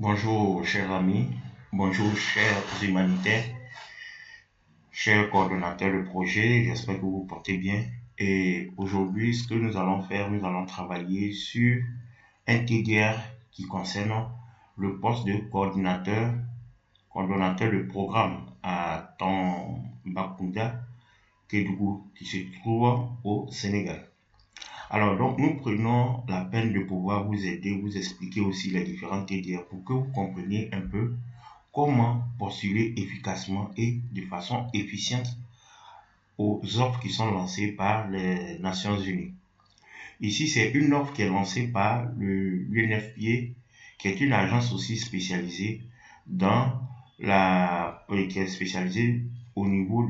Bonjour chers amis, bonjour chers humanitaires, chers coordonnateurs de projet, j'espère que vous vous portez bien. Et aujourd'hui, ce que nous allons faire, nous allons travailler sur un TDR qui concerne le poste de coordonnateur de programme à Tambacounda, Kédougou, qui se trouve au Sénégal. Alors, donc, nous prenons la peine de pouvoir vous aider, vous expliquer aussi les différents TDR pour que vous compreniez un peu comment postuler efficacement et de façon efficiente aux offres qui sont lancées par les Nations Unies. Ici, c'est une offre qui est lancée par l'UNFPA, qui est une agence aussi spécialisée dans qui est spécialisée au niveau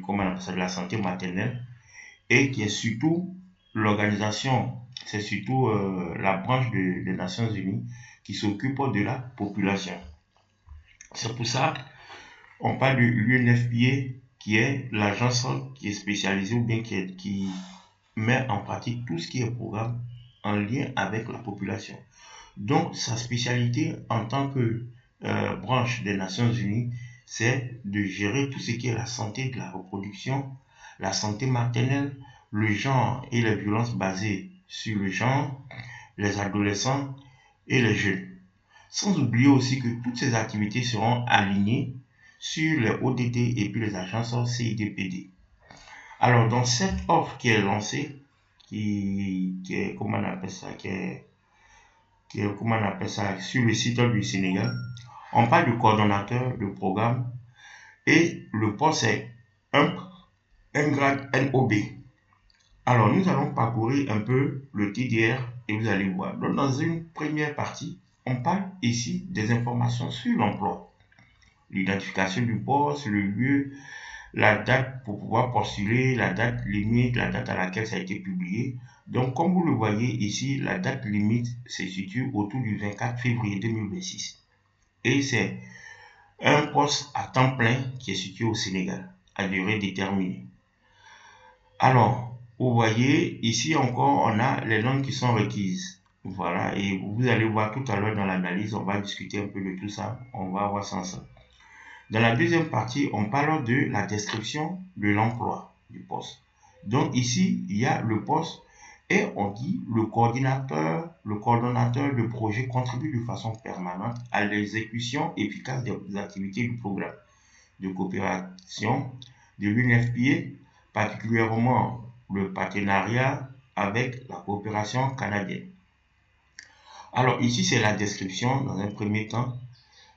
comment on appelle ça, de la santé maternelle et qui est surtout l'organisation, c'est surtout la branche des Nations Unies qui s'occupe de la population. C'est pour ça on parle de l'UNFPA qui est l'agence qui est spécialisée ou bien qui met en pratique tout ce qui est programme en lien avec la population. Donc sa spécialité en tant que branche des Nations Unies, c'est de gérer tout ce qui est la santé de la reproduction, la santé maternelle, le genre et les violences basées sur le genre, les adolescents et les jeunes. Sans oublier aussi que toutes ces activités seront alignées sur les ODD et puis les agences CIDPD. Alors, dans cette offre qui est lancée, qui est, comment on appelle ça, comment on appelle ça, sur le site du Sénégal, on parle de coordonnateur de programme et le poste est un grade NOB. Alors, nous allons parcourir un peu le TDR et vous allez voir. Donc, dans une première partie, on parle ici des informations sur l'emploi, l'identification du poste, le lieu, la date pour pouvoir postuler, la date limite, la date à laquelle ça a été publié. Donc, comme vous le voyez ici, la date limite se situe autour du 24 février 2026. Et c'est un poste à temps plein qui est situé au Sénégal, à durée déterminée. Alors, vous voyez, ici encore, on a les langues qui sont requises. Voilà, et vous allez voir tout à l'heure dans l'analyse, on va discuter un peu de tout ça, on va voir ça ensemble. Dans la deuxième partie, on parle de la description de l'emploi du poste. Donc ici, il y a le poste et on dit le coordonnateur de projet contribue de façon permanente à l'exécution efficace des activités du programme de coopération de l'UNFPA, particulièrement le partenariat avec la coopération canadienne. Alors ici, c'est la description dans un premier temps.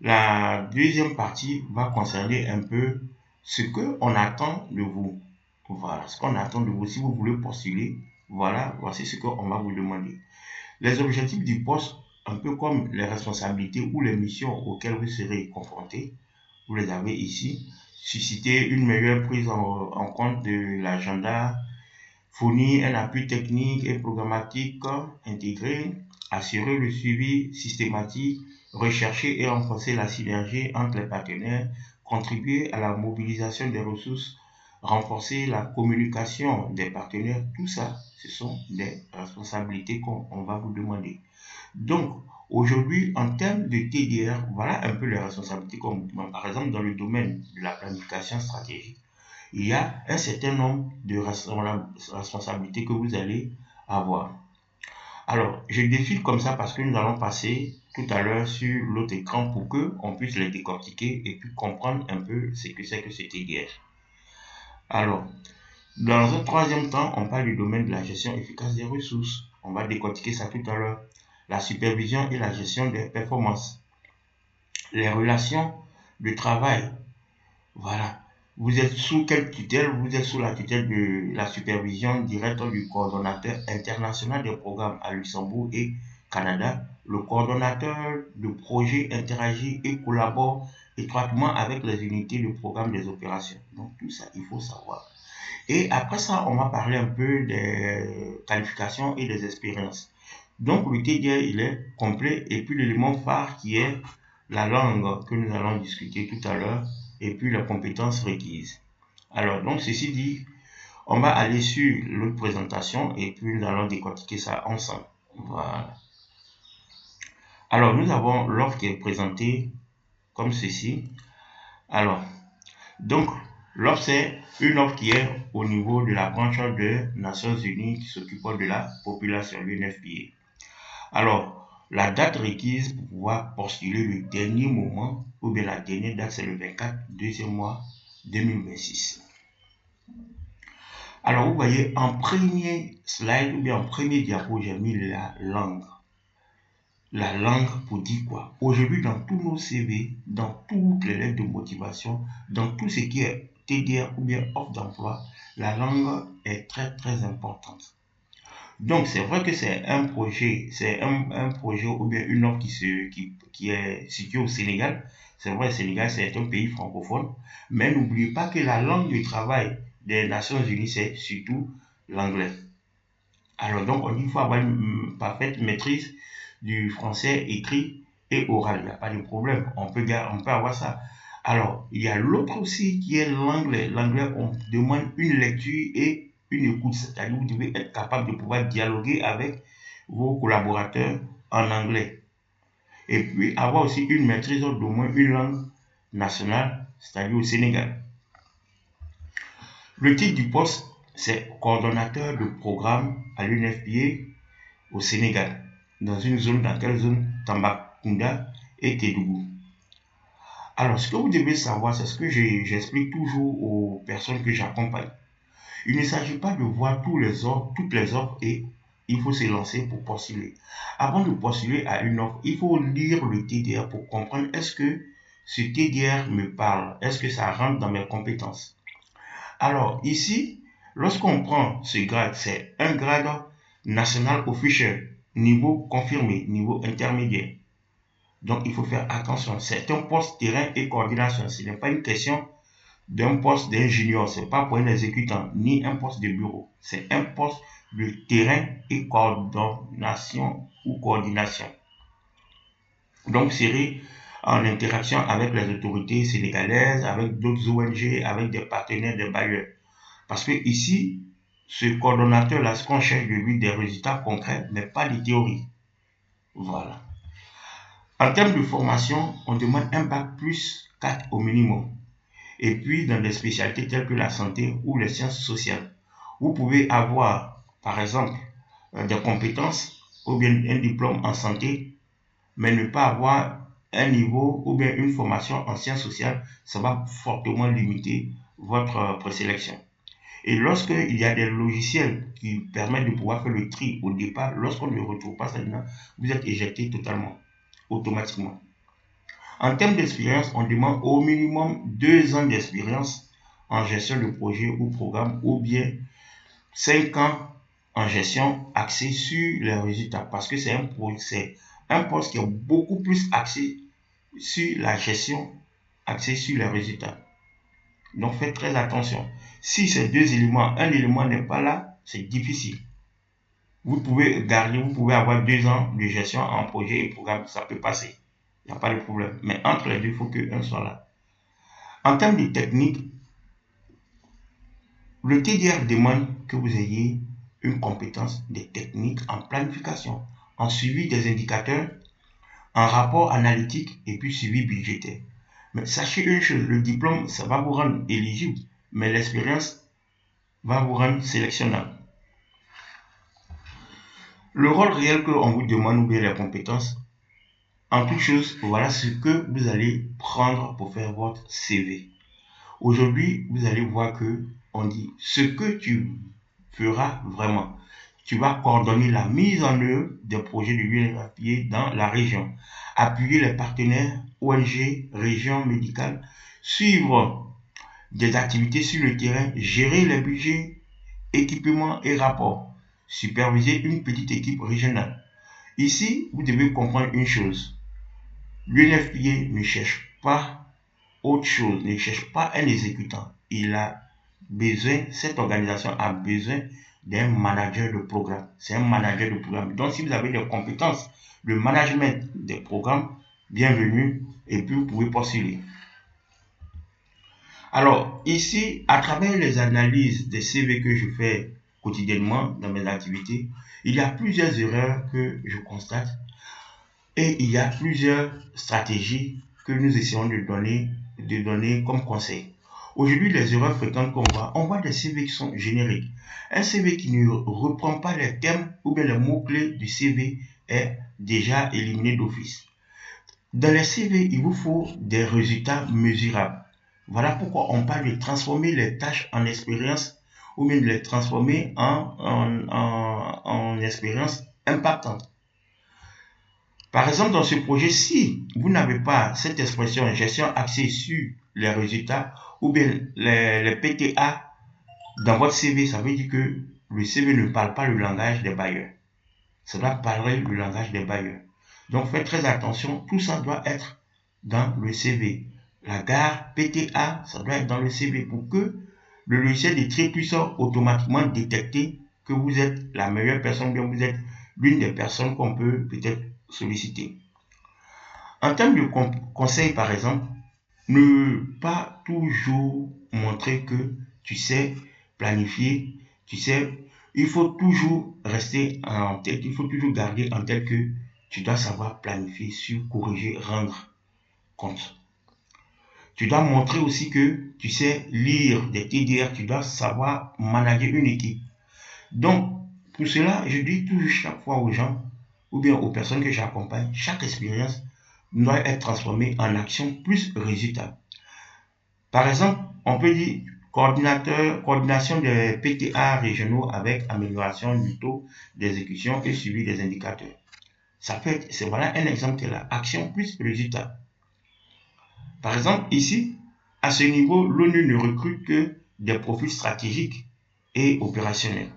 La deuxième partie va concerner un peu ce qu'on attend de vous. Voilà, ce qu'on attend de vous. Si vous voulez postuler, voilà, voici ce qu'on va vous demander. Les objectifs du poste, un peu comme les responsabilités ou les missions auxquelles vous serez confrontés, vous les avez ici. Susciter une meilleure prise en compte de l'agenda, fournir un appui technique et programmatique intégré, assurer le suivi systématique, rechercher et renforcer la synergie entre les partenaires, contribuer à la mobilisation des ressources, renforcer la communication des partenaires. Tout ça, ce sont des responsabilités qu'on va vous demander. Donc, aujourd'hui, en termes de TDR, voilà un peu les responsabilités qu'on vous demande. Par exemple, dans le domaine de la planification stratégique, il y a un certain nombre de responsabilités que vous allez avoir. Alors, je défile comme ça parce que nous allons passer tout à l'heure sur l'autre écran pour qu'on puisse les décortiquer et puis comprendre un peu ce que c'est que ce TDR. Alors, dans un troisième temps, on parle du domaine de la gestion efficace des ressources. On va décortiquer ça tout à l'heure. La supervision et la gestion des performances. Les relations de travail. Voilà. Vous êtes sous quelle tutelle? Vous êtes sous la tutelle de la supervision directe du coordonnateur international des programmes à Luxembourg et Canada. Le coordonnateur de projet interagit et collabore étroitement avec les unités de programme des opérations. Donc tout ça, il faut savoir. Et après ça, on va parler un peu des qualifications et des expériences. Donc le TDR, il est complet et puis l'élément phare qui est la langue que nous allons discuter tout à l'heure et puis les compétences requises. Alors, donc ceci dit, on va aller sur l'autre présentation et puis nous allons décortiquer ça ensemble. Voilà. Alors, nous avons l'offre qui est présentée comme ceci. Alors, donc, l'offre, c'est une offre qui est au niveau de la branche des Nations Unies qui s'occupe de la population, l'UNFPA. Alors, la date requise pour pouvoir postuler le dernier moment, ou bien la dernière date, c'est le 24, deuxième mois 2026. Alors, vous voyez, en premier slide, ou bien en premier diapo, j'ai mis la langue. La langue pour dire quoi? Aujourd'hui, dans tous nos CV, dans toutes les lettres de motivation, dans tout ce qui est TDR ou bien offre d'emploi, la langue est très très importante. Donc, c'est vrai que c'est un projet, un projet ou bien une offre qui est située au Sénégal. C'est vrai, le Sénégal, c'est un pays francophone. Mais n'oubliez pas que la langue de travail des Nations Unies, c'est surtout l'anglais. Alors, donc, il faut avoir une parfaite maîtrise du français écrit et oral. Il n'y a pas de problème. On peut avoir ça. Alors, il y a l'autre aussi qui est l'anglais. L'anglais, on demande une lecture et une écoute. C'est-à-dire, vous devez être capable de pouvoir dialoguer avec vos collaborateurs en anglais. Et puis, avoir aussi une maîtrise d'au moins une langue nationale, c'est-à-dire au Sénégal. Le titre du poste, c'est coordonnateur de programme à l'UNFPA au Sénégal, dans quelle zone? Tambacounda et Kédougou. Alors, ce que vous devez savoir, c'est ce que j'explique toujours aux personnes que j'accompagne. Il ne s'agit pas de voir toutes les offres et il faut se lancer pour postuler. Avant de postuler à une offre, il faut lire le TDR pour comprendre est-ce que ce TDR me parle, est-ce que ça rentre dans mes compétences. Alors, ici, lorsqu'on prend ce grade, c'est un grade national officiel, niveau confirmé, niveau intermédiaire. Donc, il faut faire attention. C'est un poste terrain et coordination. Ce n'est pas une question d'un poste d'ingénieur. Ce n'est pas pour un exécutant, ni un poste de bureau. C'est un poste de terrain et coordination ou coordination. Donc, c'est en interaction avec les autorités sénégalaises, avec d'autres ONG, avec des partenaires, des bailleurs. Parce que ici, ce coordonnateur-là, ce qu'on cherche de lui, des résultats concrets, mais pas de théorie. Voilà. En termes de formation, on demande un bac plus 4 au minimum. Et puis, dans des spécialités telles que la santé ou les sciences sociales, vous pouvez avoir, par exemple, des compétences ou bien un diplôme en santé, mais ne pas avoir un niveau ou bien une formation en sciences sociales, ça va fortement limiter votre présélection. Et lorsqu'il y a des logiciels qui permettent de pouvoir faire le tri au départ, lorsqu'on ne retrouve pas ça dedans, vous êtes éjecté totalement, automatiquement. En termes d'expérience, on demande au minimum 2 ans d'expérience en gestion de projet ou programme, ou bien 5 ans en gestion axée sur les résultats. Parce que c'est un poste qui est beaucoup plus axé sur la gestion, axé sur les résultats. Donc faites très attention. Si ces deux éléments, un élément n'est pas là, c'est difficile. Vous pouvez avoir 2 ans de gestion en projet et programme, ça peut passer. Il n'y a pas de problème. Mais entre les deux, il faut qu'un soit là. En termes de technique, le TDR demande que vous ayez une compétence des techniques en planification, en suivi des indicateurs, en rapport analytique et puis suivi budgétaire. Mais sachez une chose, le diplôme, ça va vous rendre éligible, mais l'expérience va vous rendre sélectionnable. Le rôle réel qu'on vous demande ou bien les compétences, en toute chose, voilà ce que vous allez prendre pour faire votre CV. Aujourd'hui, vous allez voir que on dit ce que tu feras vraiment. Tu vas coordonner la mise en œuvre des projets de l'UNFPA dans la région, appuyer les partenaires ONG, régions médicales, suivre des activités sur le terrain, gérer les budgets, équipements et rapports, superviser une petite équipe régionale. Ici, vous devez comprendre une chose. L'UNFPA ne cherche pas autre chose, ne cherche pas un exécutant. Cette organisation a besoin d'un manager de programme. C'est un manager de programme. Donc, si vous avez des compétences de management des programmes, bienvenue et puis vous pouvez postuler. Alors, ici, à travers les analyses des CV que je fais quotidiennement dans mes activités, il y a plusieurs erreurs que je constate. Et il y a plusieurs stratégies que nous essayons de donner comme conseil. Aujourd'hui, les erreurs fréquentes on voit des CV qui sont génériques. Un CV qui ne reprend pas les thèmes ou bien les mots-clés du CV est déjà éliminé d'office. Dans les CV, il vous faut des résultats mesurables. Voilà pourquoi on parle de transformer les tâches en expérience ou bien de les transformer en expérience impactante. Par exemple, dans ce projet, si vous n'avez pas cette expression gestion axée sur les résultats ou bien les PTA dans votre CV, ça veut dire que le CV ne parle pas le langage des bailleurs. Ça doit parler le langage des bailleurs. Donc faites très attention, tout ça doit être dans le CV. La gare PTA, ça doit être dans le CV pour que le logiciel de tri puisse automatiquement détecter que vous êtes la meilleure personne, bien vous êtes l'une des personnes qu'on peut peut-être solliciter. En termes de conseils, par exemple, ne pas toujours montrer que tu sais planifier, tu sais, il faut toujours rester en tête, il faut toujours garder en tête que tu dois savoir planifier, sur corriger, rendre compte. Tu dois montrer aussi que tu sais lire des TDR, tu dois savoir manager une équipe. Donc, pour cela, je dis toujours chaque fois aux gens, ou bien aux personnes que j'accompagne, chaque expérience doit être transformée en action plus résultat. Par exemple, on peut dire coordination des PTA régionaux avec amélioration du taux d'exécution et suivi des indicateurs. Ça peut être, c'est voilà un exemple qui est la action plus résultat. Par exemple, ici, à ce niveau, l'ONU ne recrute que des profils stratégiques et opérationnels.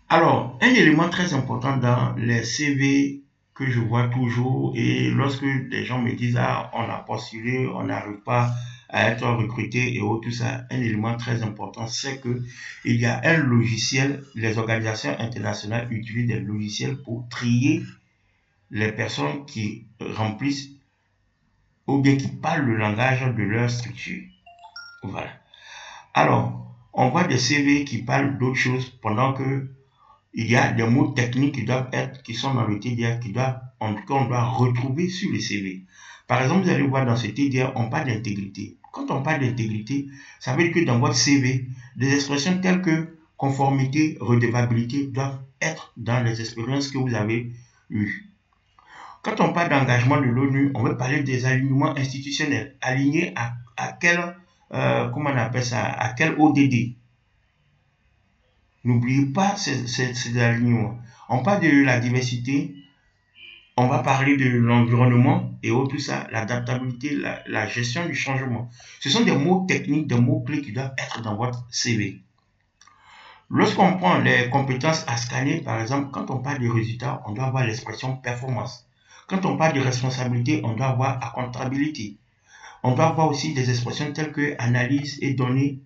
Alors, un élément très important dans les CV que je vois toujours, et lorsque les gens me disent ah, on a postulé, on n'arrive pas à être recruté et tout ça, un élément très important, c'est que il y a un logiciel, les organisations internationales utilisent des logiciels pour trier les personnes qui remplissent ou bien qui parlent le langage de leur structure. Voilà. Alors, on voit des CV qui parlent d'autres choses pendant que il y a des mots techniques qui sont dans le TDR, en tout cas, on doit retrouver sur le CV. Par exemple, vous allez voir dans ce TDR, on parle d'intégrité. Quand on parle d'intégrité, ça veut dire que dans votre CV, des expressions telles que conformité, redevabilité doivent être dans les expériences que vous avez eues. Quand on parle d'engagement de l'ONU, on veut parler des alignements institutionnels. Alignés à quel, comment on appelle ça, à quel ODD. N'oubliez pas ces alignements. On parle de la diversité, on va parler de l'environnement et tout ça, l'adaptabilité, la gestion du changement. Ce sont des mots techniques, des mots-clés qui doivent être dans votre CV. Lorsqu'on prend les compétences à scanner, par exemple, quand on parle de résultats, on doit avoir l'expression performance. Quand on parle de responsabilité, on doit avoir accountability. On doit avoir aussi des expressions telles que analyse et données,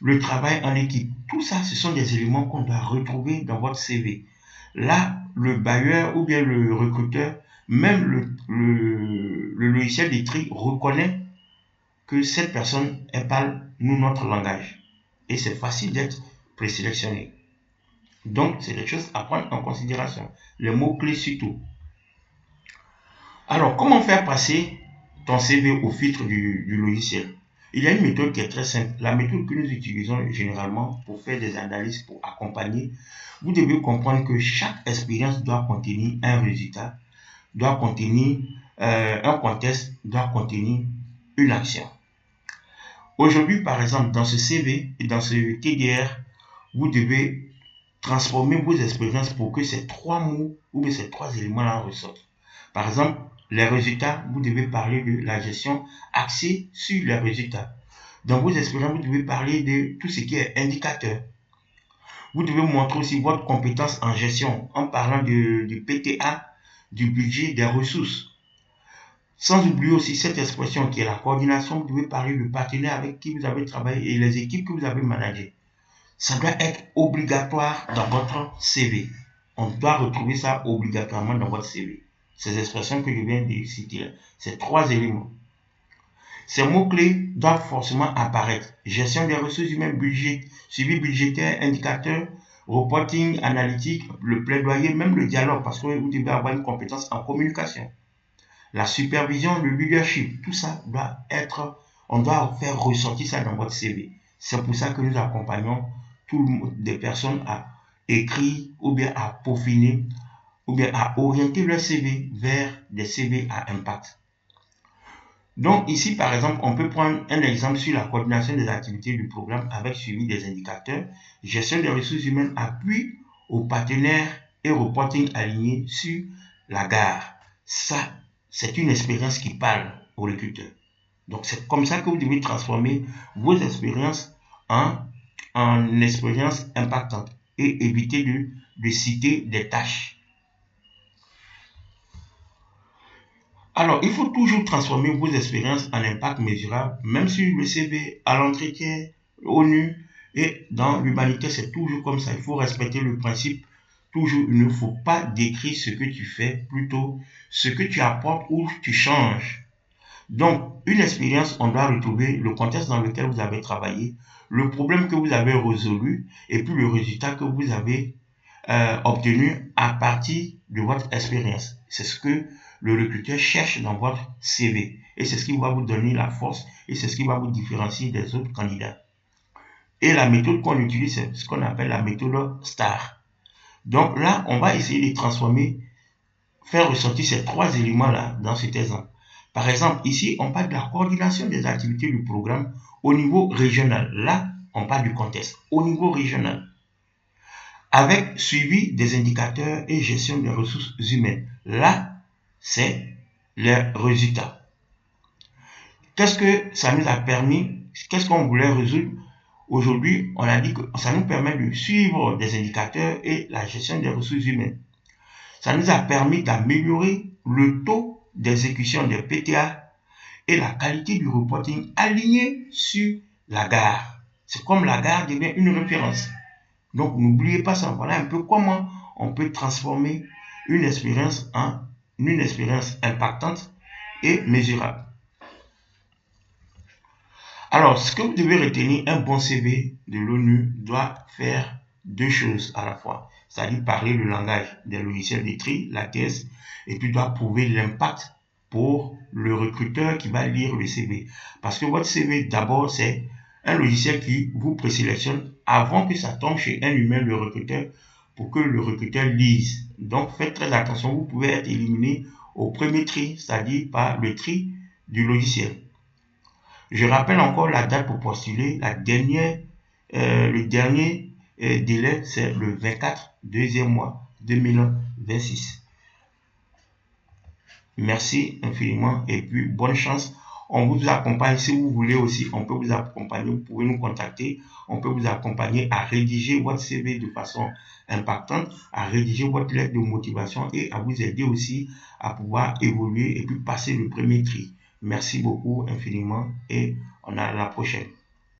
le travail en équipe. Tout ça, ce sont des éléments qu'on doit retrouver dans votre CV. Là, le bailleur ou bien le recruteur, même le logiciel de tri reconnaît que cette personne, elle parle nous notre langage. Et c'est facile d'être présélectionné. Donc, c'est des choses à prendre en considération. Les mots-clés surtout. Alors, comment faire passer ton CV au filtre du logiciel? Il y a une méthode qui est très simple. La méthode que nous utilisons généralement pour faire des analyses, pour accompagner, vous devez comprendre que chaque expérience doit contenir un résultat, doit contenir un contexte, doit contenir une action. Aujourd'hui, par exemple, dans ce CV et dans ce TDR, vous devez transformer vos expériences pour que ces trois mots ou bien ces trois éléments-là ressortent. Par exemple, les résultats, vous devez parler de la gestion axée sur les résultats. Dans vos expériences, vous devez parler de tout ce qui est indicateur. Vous devez montrer aussi votre compétence en gestion en parlant du PTA, du budget, des ressources. Sans oublier aussi cette expression qui est la coordination, vous devez parler de partenaires avec qui vous avez travaillé et les équipes que vous avez managées. Ça doit être obligatoire dans votre CV. On doit retrouver ça obligatoirement dans votre CV. Ces expressions que je viens de citer, ces trois éléments. Ces mots-clés doivent forcément apparaître. Gestion des ressources humaines, budget, suivi budgétaire, indicateur, reporting analytique, le plaidoyer, même le dialogue, parce que vous devez avoir une compétence en communication. La supervision, le leadership, tout ça doit être, on doit faire ressortir ça dans votre CV. C'est pour ça que nous accompagnons des personnes à écrire ou bien à peaufiner ou bien à orienter leur CV vers des CV à impact. Donc ici, par exemple, on peut prendre un exemple sur la coordination des activités du programme avec suivi des indicateurs, gestion des ressources humaines, appui aux partenaires et reporting aligné sur la gare. Ça, c'est une expérience qui parle aux recruteurs. Donc c'est comme ça que vous devez transformer vos expériences en expériences impactantes et éviter de citer des tâches. Alors, il faut toujours transformer vos expériences en impact mesurable, même sur le CV, à l'entretien, ONU et dans l'humanité, c'est toujours comme ça. Il faut respecter le principe. Toujours, il ne faut pas décrire ce que tu fais, plutôt ce que tu apportes ou tu changes. Donc, une expérience, on doit retrouver le contexte dans lequel vous avez travaillé, le problème que vous avez résolu et puis le résultat que vous avez obtenu à partir de votre expérience. C'est ce que le recruteur cherche dans votre CV et c'est ce qui va vous donner la force et c'est ce qui va vous différencier des autres candidats. Et la méthode qu'on utilise, c'est ce qu'on appelle la méthode STAR. Donc là, on va essayer de transformer, faire ressortir ces trois éléments-là dans cet exemple. Par exemple, ici, on parle de la coordination des activités du programme au niveau régional. Là, on parle du contexte au niveau régional, avec suivi des indicateurs et gestion des ressources humaines. Là, c'est les résultats. Qu'est-ce que ça nous a permis? Qu'est-ce qu'on voulait résoudre? Aujourd'hui, on a dit que ça nous permet de suivre des indicateurs et la gestion des ressources humaines. Ça nous a permis d'améliorer le taux d'exécution des PTA et la qualité du reporting aligné sur la gare. C'est comme la gare devient une référence. Donc, n'oubliez pas ça. Voilà un peu comment on peut transformer une expérience en une expérience impactante et mesurable. Alors, ce que vous devez retenir, un bon CV de l'ONU doit faire deux choses à la fois. C'est-à-dire parler le langage des logiciels de tri, l'ATS, et puis doit prouver l'impact pour le recruteur qui va lire le CV. Parce que votre CV, d'abord, c'est un logiciel qui vous présélectionne avant que ça tombe chez un humain, le recruteur, pour que le recruteur lise. Donc, faites très attention, vous pouvez être éliminé au premier tri, c'est-à-dire par le tri du logiciel. Je rappelle encore la date pour postuler. Le dernier délai, c'est le 24 deuxième mois 2026. Merci infiniment et puis bonne chance. On vous accompagne si vous voulez aussi. On peut vous accompagner. Vous pouvez nous contacter. On peut vous accompagner à rédiger votre CV de façon impactante, à rédiger votre lettre de motivation et à vous aider aussi à pouvoir évoluer et puis passer le premier tri. Merci beaucoup infiniment et on a la prochaine.